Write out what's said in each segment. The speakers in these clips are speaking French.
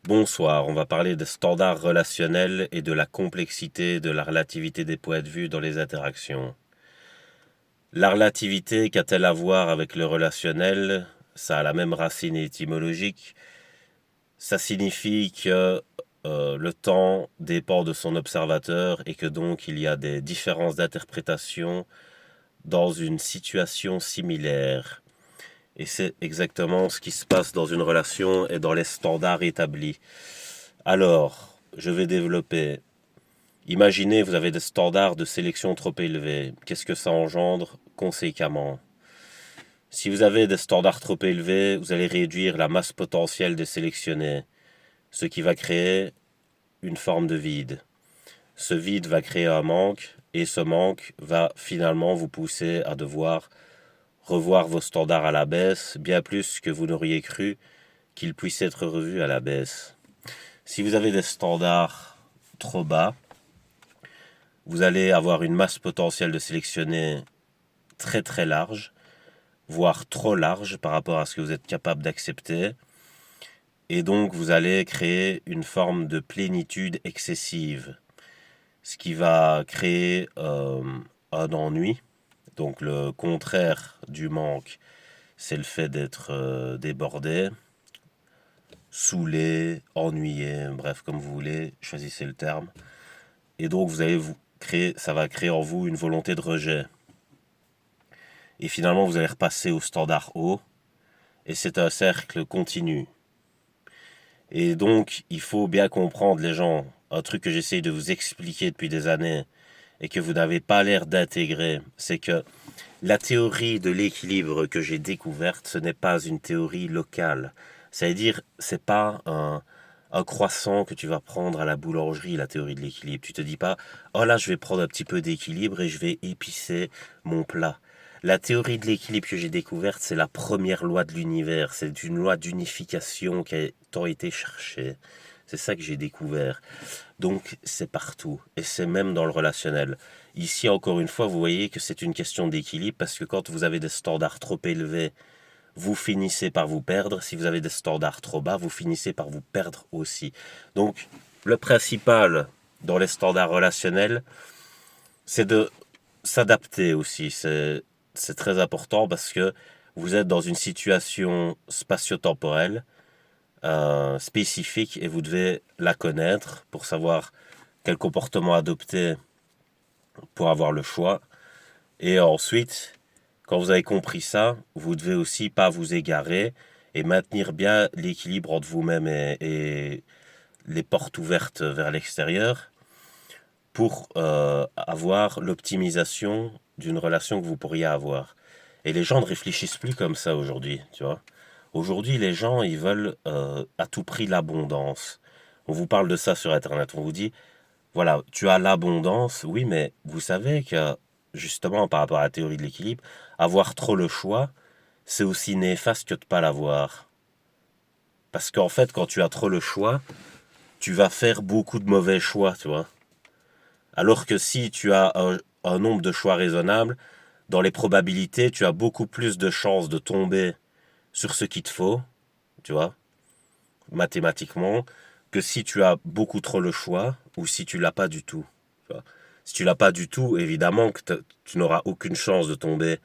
Bonsoir, on va parler des standards relationnels et de la complexité de la relativité des points de vue dans les interactions. La relativité, qu'a-t-elle à voir avec le relationnel? Ça a la même racine étymologique. Ça signifie que le temps dépend de son observateur et que donc il y a des différences d'interprétation dans une situation similaire. Et c'est exactement ce qui se passe dans une relation et dans les standards établis. Alors, je vais développer. Imaginez, vous avez des standards de sélection trop élevés. Qu'est-ce que ça engendre conséquemment? Si vous avez des standards trop élevés, vous allez réduire la masse potentielle des sélectionnés, ce qui va créer une forme de vide. Ce vide va créer un manque, et ce manque va finalement vous pousser à devoir revoir vos standards à la baisse, bien plus que vous n'auriez cru qu'ils puissent être revus à la baisse. Si vous avez des standards trop bas, vous allez avoir une masse potentielle de sélectionnés très très large, voire trop large par rapport à ce que vous êtes capable d'accepter. Et donc vous allez créer une forme de plénitude excessive, ce qui va créer un ennui. Donc le contraire du manque, c'est le fait d'être débordé, saoulé, ennuyé, bref, comme vous voulez, choisissez le terme. Et donc vous allez vous créer, ça va créer en vous une volonté de rejet. Et finalement, vous allez repasser au standard haut, et c'est un cercle continu. Et donc, il faut bien comprendre, les gens, un truc que j'essaye de vous expliquer depuis des années, et que vous n'avez pas l'air d'intégrer, c'est que la théorie de l'équilibre que j'ai découverte, ce n'est pas une théorie locale. C'est-à-dire, c'est pas un croissant que tu vas prendre à la boulangerie, la théorie de l'équilibre. Tu te dis pas, oh là, je vais prendre un petit peu d'équilibre et je vais épicer mon plat. La théorie de l'équilibre que j'ai découverte, c'est la première loi de l'univers. C'est une loi d'unification qui a tant été cherchée. C'est ça que j'ai découvert. Donc, c'est partout. Et c'est même dans le relationnel. Ici, encore une fois, vous voyez que c'est une question d'équilibre parce que quand vous avez des standards trop élevés, vous finissez par vous perdre. Si vous avez des standards trop bas, vous finissez par vous perdre aussi. Donc, le principal dans les standards relationnels, c'est de s'adapter aussi. C'est très important parce que vous êtes dans une situation spatio-temporelle spécifique et vous devez la connaître pour savoir quel comportement adopter pour avoir le choix. Et ensuite, quand vous avez compris ça, vous devez aussi pas vous égarer et maintenir bien l'équilibre entre vous-même et les portes ouvertes vers l'extérieur pour avoir l'optimisation d'une relation que vous pourriez avoir. Et les gens ne réfléchissent plus comme ça aujourd'hui, tu vois. Aujourd'hui, les gens, ils veulent à tout prix l'abondance. On vous parle de ça sur Internet. On vous dit, voilà, tu as l'abondance, oui, mais vous savez que, justement, par rapport à la théorie de l'équilibre, avoir trop le choix, c'est aussi néfaste que de ne pas l'avoir. Parce qu'en fait, quand tu as trop le choix, tu vas faire beaucoup de mauvais choix, tu vois. Alors que si tu as un nombre de choix raisonnable, dans les probabilités, tu as beaucoup plus de chances de tomber sur ce qu'il te faut, tu vois, mathématiquement, que si tu as beaucoup trop le choix ou si tu l'as pas du tout. Tu vois. Si tu l'as pas du tout, évidemment que tu n'auras aucune chance de tomber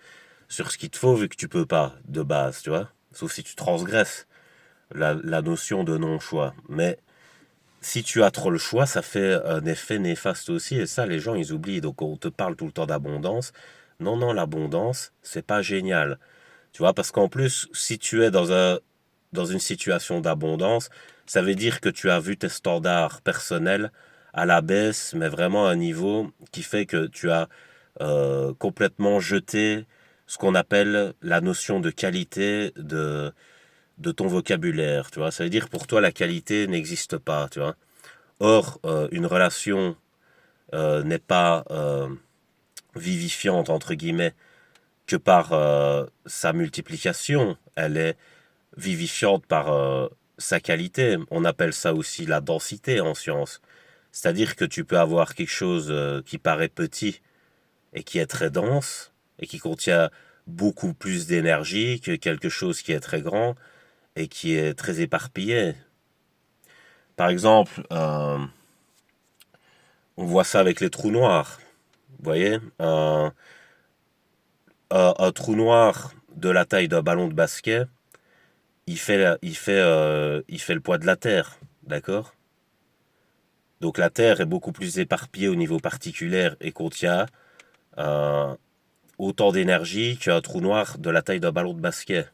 sur ce qu'il te faut vu que tu peux pas de base, tu vois. Sauf si tu transgresses la notion de non-choix. Mais si tu as trop le choix, ça fait un effet néfaste aussi. Et ça, les gens, ils oublient. Donc, on te parle tout le temps d'abondance. Non, non, l'abondance, c'est pas génial. Tu vois, parce qu'en plus, si tu es dans une situation d'abondance, ça veut dire que tu as vu tes standards personnels à la baisse, mais vraiment à un niveau qui fait que tu as complètement jeté ce qu'on appelle la notion de qualité de ton vocabulaire. Tu vois, ça veut dire pour toi la qualité n'existe pas. Tu vois. Or, une relation n'est pas vivifiante entre guillemets que par sa multiplication. Elle est vivifiante par sa qualité. On appelle ça aussi la densité en science. C'est-à-dire que tu peux avoir quelque chose qui paraît petit et qui est très dense et qui contient beaucoup plus d'énergie que quelque chose qui est très grand et qui est très éparpillé. Par exemple, on voit ça avec les trous noirs. Vous voyez, un trou noir de la taille d'un ballon de basket, il fait le poids de la Terre, d'accord? Donc la Terre est beaucoup plus éparpillée au niveau particulaire et contient euh, autant d'énergie qu'un trou noir de la taille d'un ballon de basket.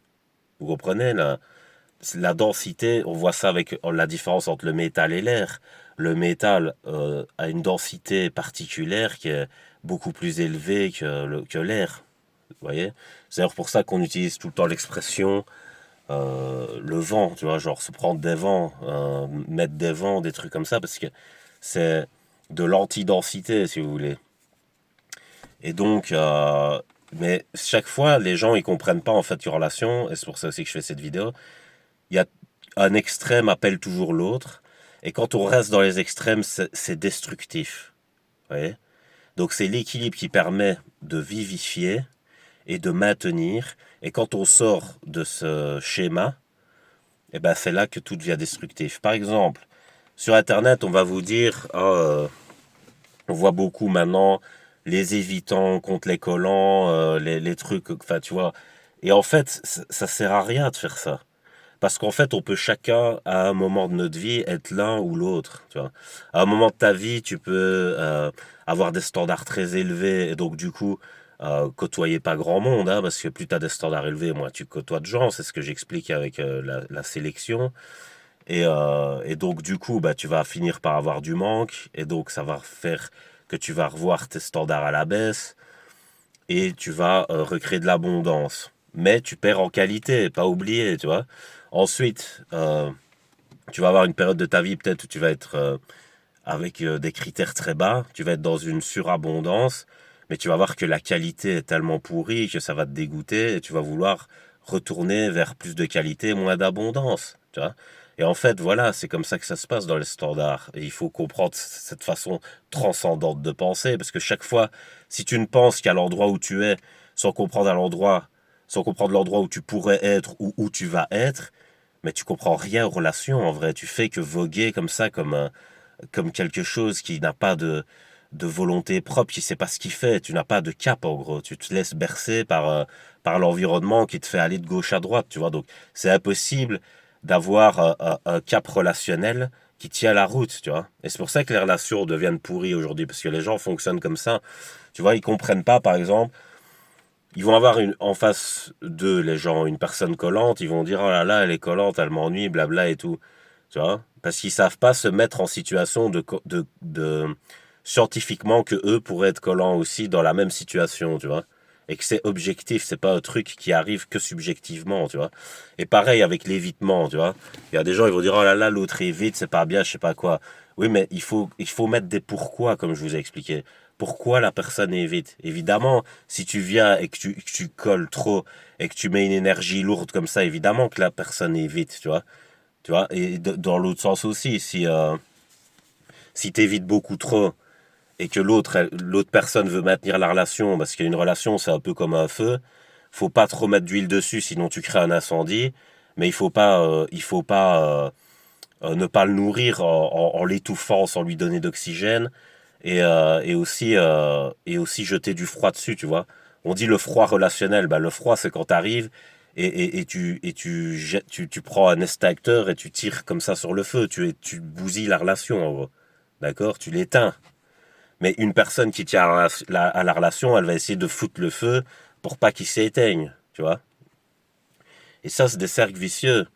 Vous comprenez la densité, on voit ça avec la différence entre le métal et l'air. Le métal a une densité particulière qui est beaucoup plus élevée que l'air. Vous voyez? C'est d'ailleurs pour ça qu'on utilise tout le temps l'expression le vent, tu vois, genre se prendre des vents, mettre des vents, des trucs comme ça, parce que c'est de l'antidensité, si vous voulez. Et donc, mais chaque fois, les gens, ils comprennent pas en fait une relation, et c'est pour ça aussi que je fais cette vidéo. Il y a un extrême appelle toujours l'autre, et quand on reste dans les extrêmes, c'est destructif. Vous voyez? Donc c'est l'équilibre qui permet de vivifier et de maintenir, et quand on sort de ce schéma, et ben c'est là que tout devient destructif. Par exemple, sur Internet, on va vous dire, on voit beaucoup maintenant les évitants contre les collants, les trucs, enfin tu vois. Et en fait, ça sert à rien de faire ça. Parce qu'en fait, on peut chacun, à un moment de notre vie, être l'un ou l'autre. Tu vois. À un moment de ta vie, tu peux avoir des standards très élevés et donc du coup, côtoyer pas grand monde, hein, parce que plus tu as des standards élevés, moins tu côtoies de gens. C'est ce que j'explique avec la sélection. Et donc du coup, bah, tu vas finir par avoir du manque et donc ça va faire que tu vas revoir tes standards à la baisse et tu vas recréer de l'abondance. Mais tu perds en qualité, pas oublier, tu vois. Ensuite, tu vas avoir une période de ta vie peut-être où tu vas être avec des critères très bas, tu vas être dans une surabondance, mais tu vas voir que la qualité est tellement pourrie que ça va te dégoûter et tu vas vouloir retourner vers plus de qualité, moins d'abondance, tu vois. Et en fait, voilà, c'est comme ça que ça se passe dans les standards. Et il faut comprendre cette façon transcendante de penser, parce que chaque fois, si tu ne penses qu'à l'endroit où tu es, sans comprendre à l'endroit, sans comprendre l'endroit où tu pourrais être ou où tu vas être, mais tu comprends rien aux relations en vrai. Tu fais que voguer comme ça, comme quelque chose qui n'a pas de volonté propre, qui sait pas ce qu'il fait. Tu n'as pas de cap en gros. Tu te laisses bercer par l'environnement qui te fait aller de gauche à droite, tu vois. Donc c'est impossible d'avoir un cap relationnel qui tient la route, tu vois. Et c'est pour ça que les relations deviennent pourries aujourd'hui, parce que les gens fonctionnent comme ça. Tu vois, ils comprennent pas, par exemple, ils vont avoir en face d'eux, les gens, une personne collante, ils vont dire, oh là là, elle est collante, elle m'ennuie, blabla et tout. Tu vois? Parce qu'ils savent pas se mettre en situation scientifiquement que eux pourraient être collants aussi dans la même situation, tu vois? Et que c'est objectif, c'est pas un truc qui arrive que subjectivement, tu vois? Et pareil avec l'évitement, tu vois? Il y a des gens, ils vont dire, oh là là, l'autre évite, c'est pas bien, je sais pas quoi. Oui, mais il faut mettre des pourquoi, comme je vous ai expliqué. Pourquoi la personne évite? Évidemment, si tu viens et que tu colles trop et que tu mets une énergie lourde comme ça, évidemment que la personne évite, tu vois? Tu vois, et dans l'autre sens aussi, si t'évites beaucoup trop et que l'autre personne veut maintenir la relation, parce qu'une relation, c'est un peu comme un feu, faut pas trop mettre d'huile dessus, sinon tu crées un incendie, mais il faut pas ne pas le nourrir en l'étouffant sans lui donner d'oxygène, et aussi jeter du froid dessus, tu vois. On dit le froid relationnel, bah, le froid c'est quand t'arrives et tu prends un extincteur et tu tires comme ça sur le feu, tu bousilles la relation en gros. D'accord? Tu l'éteins. Mais une personne qui tient à la relation, elle va essayer de foutre le feu pour pas qu'il s'éteigne, tu vois. Et ça, c'est des cercles vicieux.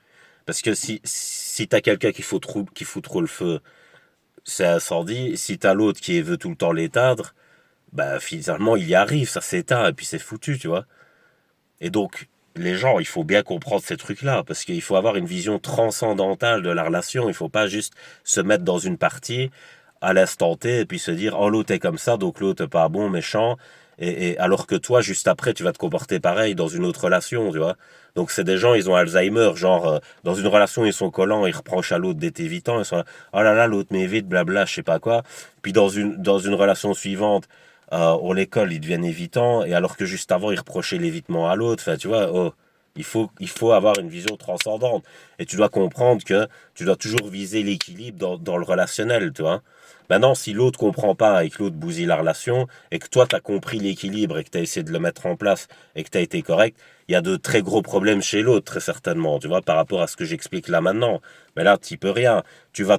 Parce que si t'as quelqu'un qui fout trop le feu, c'est incendie. Si t'as l'autre qui veut tout le temps l'éteindre, bah finalement il y arrive, ça s'éteint et puis c'est foutu, tu vois. Et donc, les gens, il faut bien comprendre ces trucs-là, parce qu'il faut avoir une vision transcendantale de la relation. Il faut pas juste se mettre dans une partie à l'instant T et puis se dire, oh l'autre est comme ça, donc l'autre est pas bon, méchant. Et alors que toi, juste après, tu vas te comporter pareil dans une autre relation, tu vois. Donc c'est des gens, ils ont Alzheimer, genre, dans une relation, ils sont collants, ils reprochent à l'autre d'être évitant, ils sont là, oh là là, l'autre m'évite, blabla, je sais pas quoi. Puis dans une relation suivante, on les colle, ils deviennent évitants, et alors que juste avant, ils reprochaient l'évitement à l'autre, enfin, tu vois, oh, Il faut avoir une vision transcendante. Et tu dois comprendre que tu dois toujours viser l'équilibre dans le relationnel, tu vois. Maintenant, si l'autre comprend pas et que l'autre bousille la relation, et que toi, tu as compris l'équilibre et que tu as essayé de le mettre en place et que tu as été correct, il y a de très gros problèmes chez l'autre, très certainement, tu vois, par rapport à ce que j'explique là maintenant. Mais là, tu peux rien. Tu vas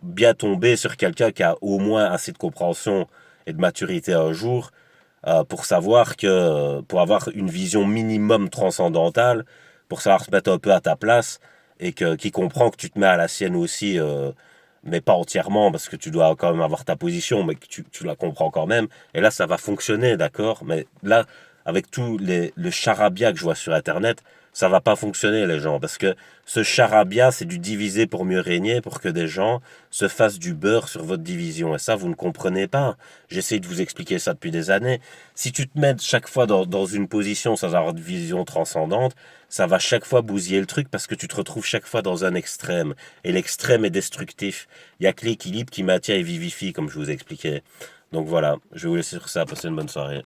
bien tomber sur quelqu'un qui a au moins assez de compréhension et de maturité un jour pour savoir que, pour avoir une vision minimum transcendantale, pour savoir se mettre un peu à ta place et qui comprend que tu te mets à la sienne aussi, mais pas entièrement parce que tu dois quand même avoir ta position, mais que tu la comprends quand même. Et là, ça va fonctionner, d'accord? Mais là, avec le charabia que je vois sur Internet, ça va pas fonctionner, les gens, parce que ce charabia, c'est du diviser pour mieux régner, pour que des gens se fassent du beurre sur votre division. Et ça, vous ne comprenez pas. J'essaie de vous expliquer ça depuis des années. Si tu te mets chaque fois dans une position sans avoir de vision transcendante, ça va chaque fois bousiller le truc parce que tu te retrouves chaque fois dans un extrême. Et l'extrême est destructif. Il n'y a que l'équilibre qui maintient et vivifie, comme je vous expliquais. Donc voilà, je vais vous laisser sur ça. Passez une bonne soirée.